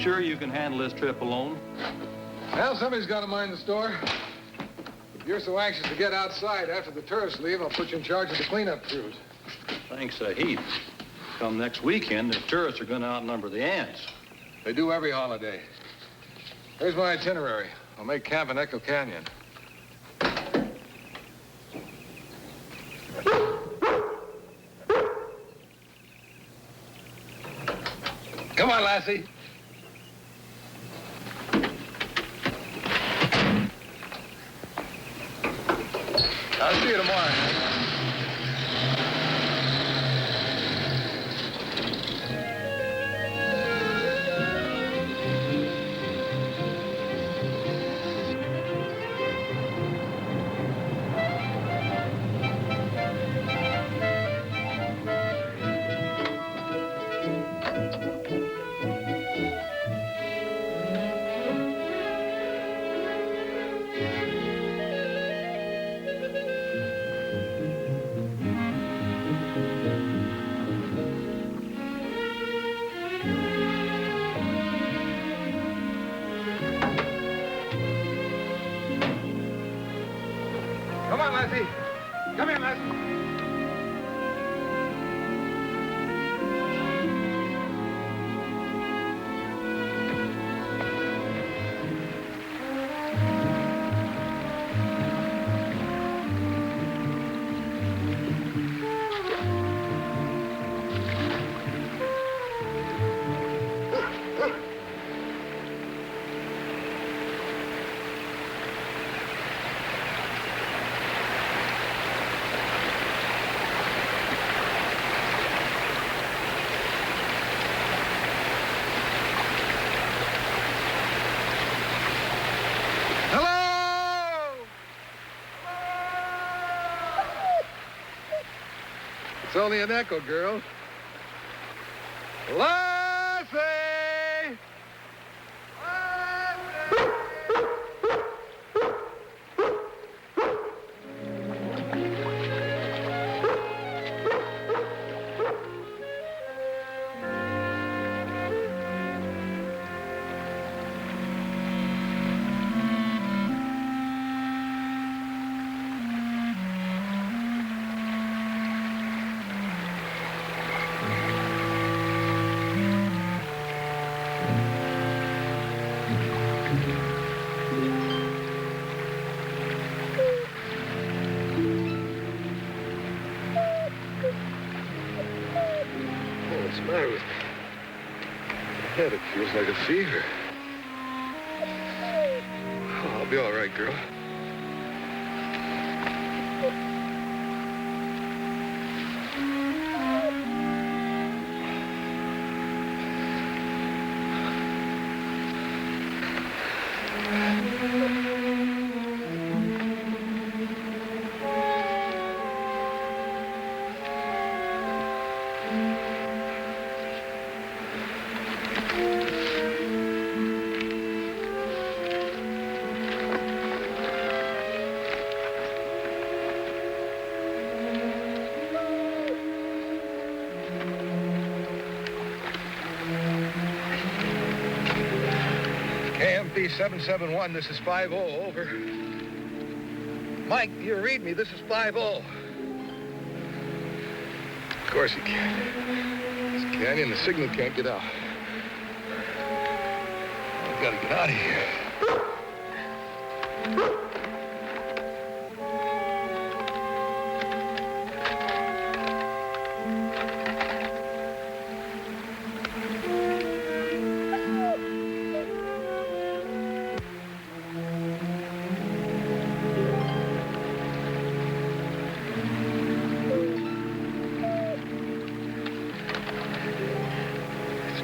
sure you can handle this trip alone? Well, somebody's got to mind the store. If you're so anxious to get outside after the tourists leave, I'll put you in charge of the cleanup crews. Thanks a heap. Come next weekend, the tourists are going to outnumber the ants. They do every holiday. Here's my itinerary. I'll make camp in Echo Canyon. Come on, Lassie. I'll see you tomorrow. Come on, Lassie. Come here, Lassie. It's only an echo, girl. Lassie! Lassie! What's the matter with me? My head, it feels like a fever. Oh, I'll be all right, girl. KMP 771, this is 50, over. Mike, you read me, this is 50. Of course he can't. This canyon, the signal can't get out. I've got to get out of here.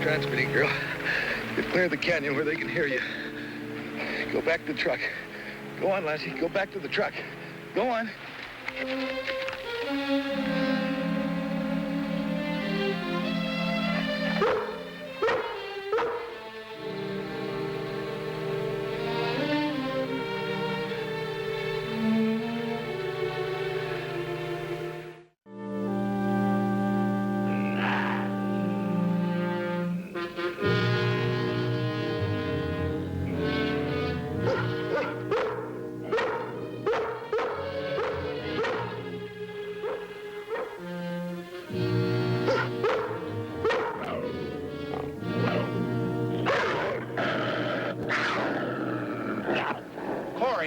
Transmitting, girl. You clear the canyon where they can hear you. Go back to the truck. Go on, Lassie. Go back to the truck. Go on.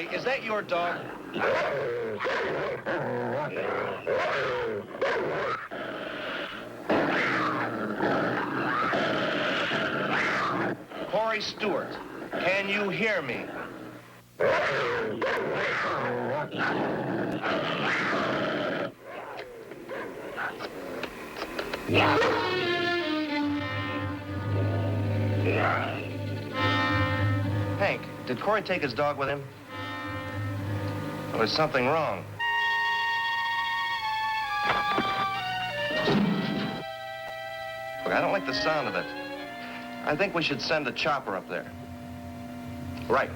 Cory, is that your dog? Cory Stewart, can you hear me? Hank, did Cory take his dog with him? Or is something wrong? Look, I don't like the sound of it. I think we should send a chopper up there. Right.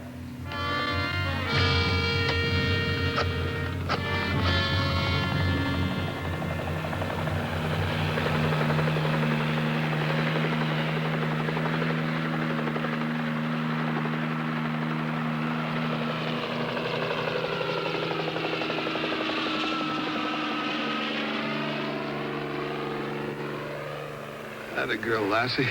Atta girl, Lassie.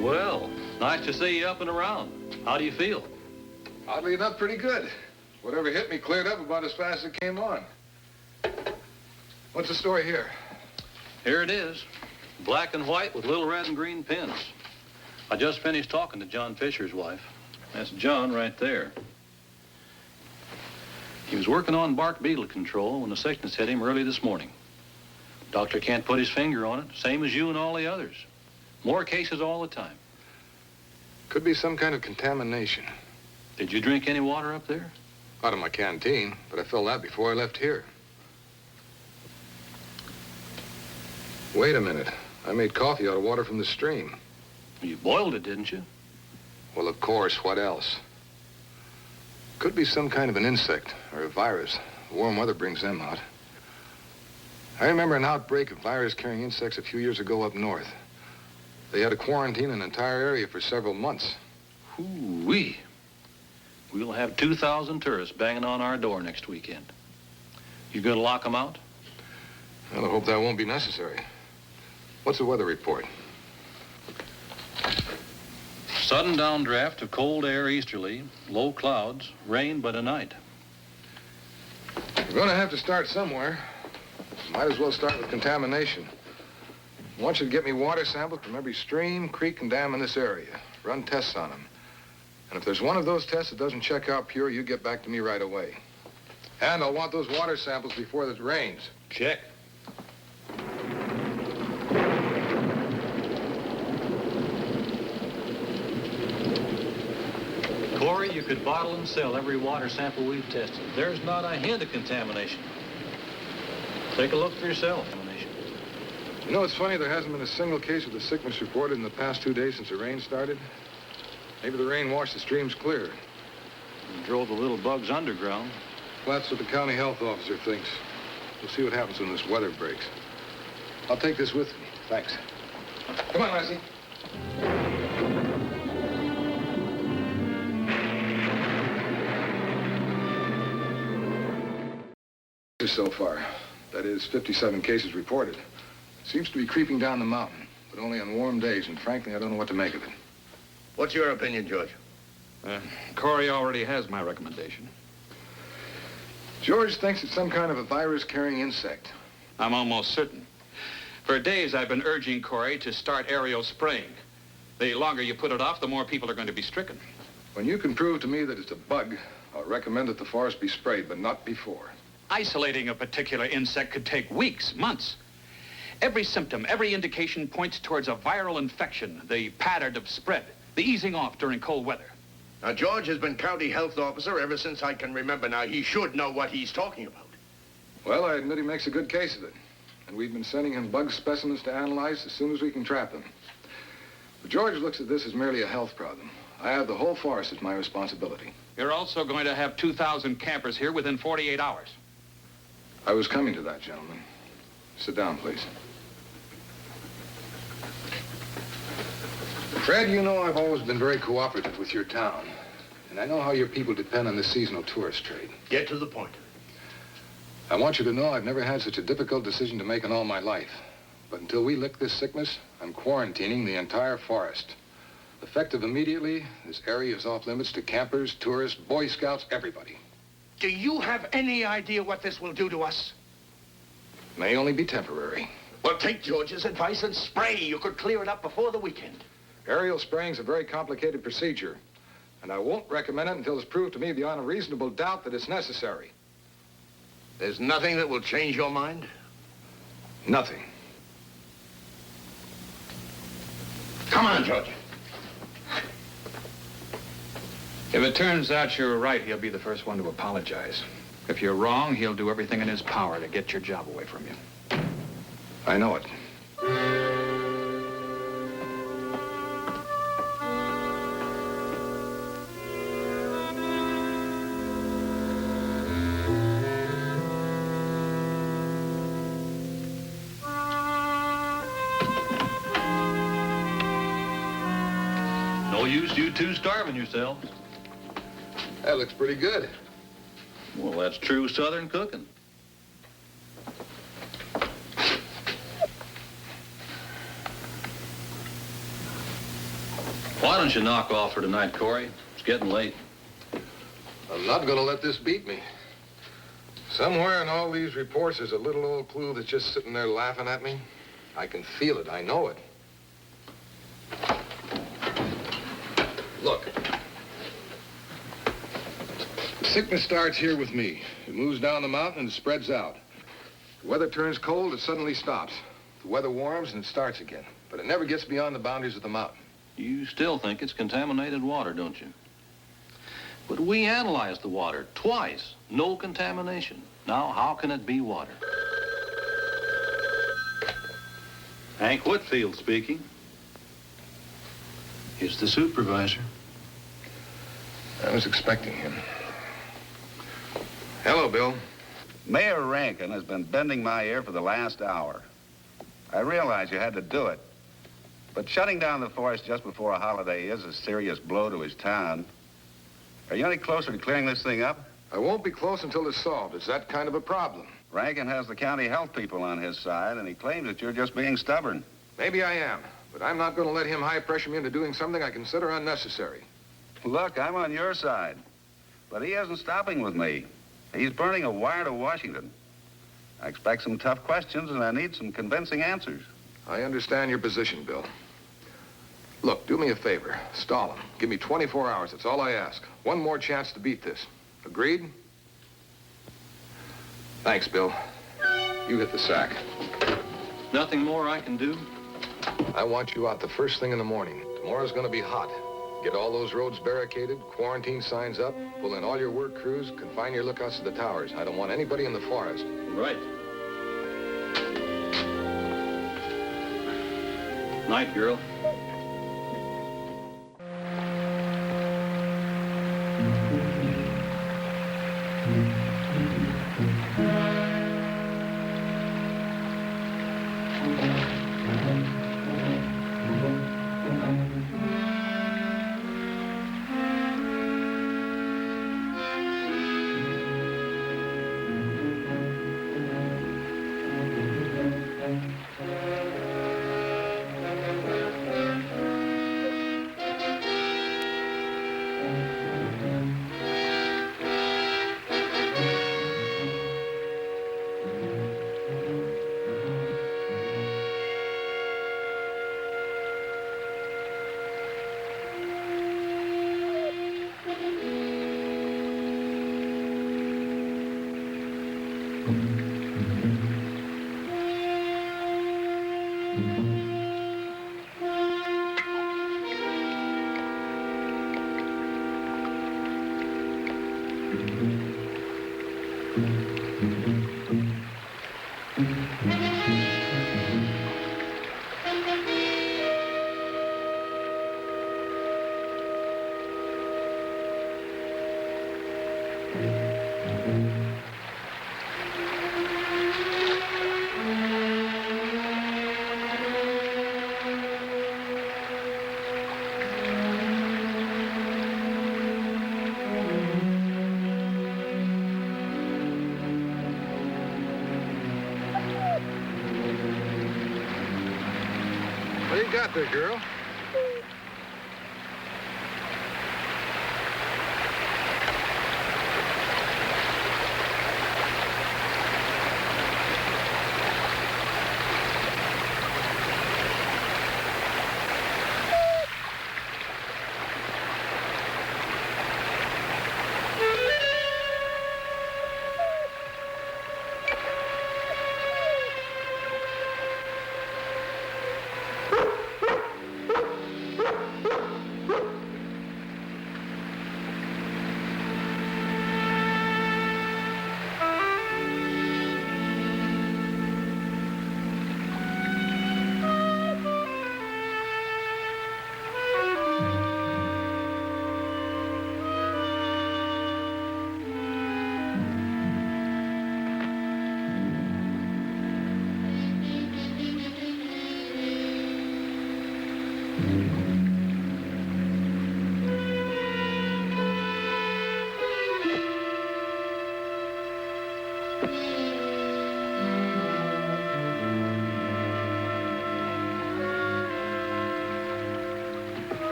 Well, nice to see you up and around. How do you feel? Oddly enough, pretty good. Whatever hit me cleared up about as fast as it came on. What's the story here? Here it is. Black and white with little red and green pins. I just finished talking to John Fisher's wife. That's John right there. He was working on bark beetle control when the sickness hit him early this morning. Doctor can't put his finger on it, same as you and all the others. More cases all the time. Could be some kind of contamination. Did you drink any water up there? Out of my canteen, but I filled that before I left here. Wait a minute. I made coffee out of water from the stream. You boiled it, didn't you? Well, of course. What else? Could be some kind of an insect or a virus. Warm weather brings them out. I remember an outbreak of virus-carrying insects a few years ago up north. They had to quarantine an entire area for several months. Hoo-wee. We'll have 2,000 tourists banging on our door next weekend. You gonna lock them out? Well, I hope that won't be necessary. What's the weather report? Sudden downdraft of cold air easterly, low clouds, rain but a night. We're going to have to start somewhere. Might as well start with contamination. I want you to get me water samples from every stream, creek, and dam in this area. Run tests on them. And if there's one of those tests that doesn't check out pure, you get back to me right away. And I'll want those water samples before it rains. Check. Cory, you could bottle and sell every water sample we've tested. There's not a hint of contamination. Take a look for yourself. You know, it's funny, there hasn't been a single case of the sickness reported in the past 2 days since the rain started. Maybe the rain washed the streams clear. And drove the little bugs underground. Well, that's what the county health officer thinks. We'll see what happens when this weather breaks. I'll take this with me. Thanks. Come on, Lassie. So far. That is 57 cases reported. Seems to be creeping down the mountain, but only on warm days, and frankly, I don't know what to make of it. What's your opinion, George? Corey already has my recommendation. George thinks it's some kind of a virus-carrying insect. I'm almost certain. For days, I've been urging Corey to start aerial spraying. The longer you put it off, the more people are going to be stricken. When you can prove to me that it's a bug, I'll recommend that the forest be sprayed, but not before. Isolating a particular insect could take weeks, months. Every symptom, every indication points towards a viral infection, the pattern of spread, the easing off during cold weather. Now, George has been county health officer ever since I can remember. Now, he should know what he's talking about. Well, I admit he makes a good case of it. And we've been sending him bug specimens to analyze as soon as we can trap them. But George looks at this as merely a health problem. I have the whole forest as my responsibility. You're also going to have 2,000 campers here within 48 hours. I was coming to that, gentlemen. Sit down, please. Fred, you know I've always been very cooperative with your town. And I know how your people depend on the seasonal tourist trade. Get to the point. I want you to know I've never had such a difficult decision to make in all my life. But until we lick this sickness, I'm quarantining the entire forest. Effective immediately, this area is off limits to campers, tourists, Boy Scouts, everybody. Do you have any idea what this will do to us? May only be temporary. Well, take George's advice and spray. You could clear it up before the weekend. Aerial spraying is a very complicated procedure, and I won't recommend it until it's proved to me beyond a reasonable doubt that it's necessary. There's nothing that will change your mind? Nothing. Come on, George. If it turns out you're right, he'll be the first one to apologize. If you're wrong, he'll do everything in his power to get your job away from you. I know it. No use you two starving yourselves. That looks pretty good. Well, that's true Southern cooking. Why don't you knock off for tonight, Cory? It's getting late. I'm not going to let this beat me. Somewhere in all these reports, there's a little old clue that's just sitting there laughing at me. I can feel it. I know it. Look. Sickness starts here with me. It moves down the mountain and it spreads out. The weather turns cold, it suddenly stops. The weather warms and it starts again. But it never gets beyond the boundaries of the mountain. You still think it's contaminated water, don't you? But we analyzed the water twice. No contamination. Now, how can it be water? Hank Whitfield speaking. He's the supervisor. I was expecting him. Hello, Bill. Mayor Rankin has been bending my ear for the last hour. I realize you had to do it, but shutting down the forest just before a holiday is a serious blow to his town. Are you any closer to clearing this thing up? I won't be close until it's solved. It's that kind of a problem. Rankin has the county health people on his side, and he claims that you're just being stubborn. Maybe I am, but I'm not going to let him high-pressure me into doing something I consider unnecessary. Look, I'm on your side, but he isn't stopping with me. He's burning a wire to Washington. I expect some tough questions, and I need some convincing answers. I understand your position, Bill. Look, do me a favor. Stall him. Give me 24 hours. That's all I ask. One more chance to beat this. Agreed? Thanks, Bill. You hit the sack. Nothing more I can do? I want you out the first thing in the morning. Tomorrow's going to be hot. Get all those roads barricaded, quarantine signs up, pull in all your work crews, confine your lookouts to the towers. I don't want anybody in the forest. Right. Night, girl. got there, girl?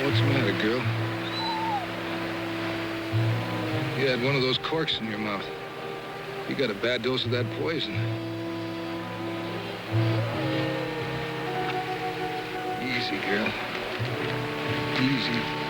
What's the matter, girl? You had one of those corks in your mouth. You got a bad dose of that poison. Easy, girl. Easy.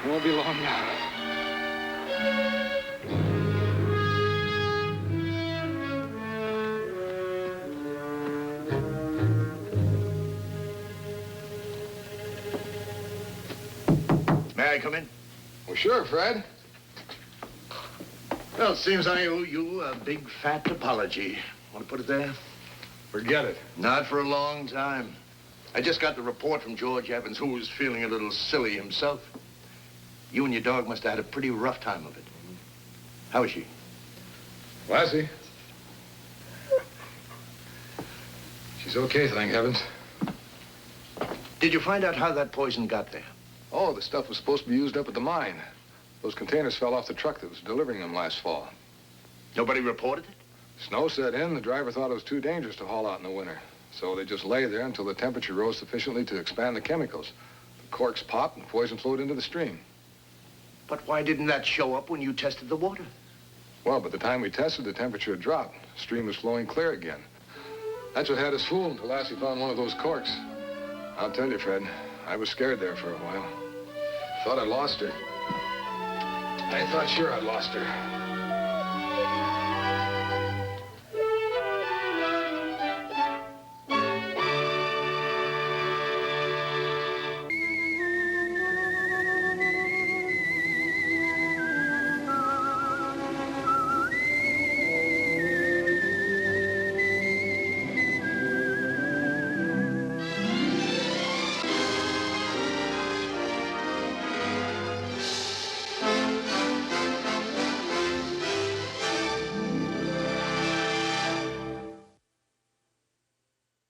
Won't be long now. May I come in? Well, sure, Fred. Well, it seems I owe you a big fat apology. Want to put it there? Forget it. Not for a long time. I just got the report from George Evans, who was feeling a little silly himself. You and your dog must have had a pretty rough time of it. How is she? Lassie. She's okay, thank heavens. Did you find out how that poison got there? Oh, the stuff was supposed to be used up at the mine. Those containers fell off the truck that was delivering them last fall. Nobody reported it? Snow set in. The driver thought it was too dangerous to haul out in the winter. So they just lay there until the temperature rose sufficiently to expand the chemicals. The corks popped and poison flowed into the stream. But why didn't that show up when you tested the water? Well, by the time we tested, the temperature had dropped. The stream was flowing clear again. That's what had us fooled until Lassie found one of those corks. I'll tell you, Fred, I was scared there for a while. Thought I'd lost her. I thought sure I'd lost her.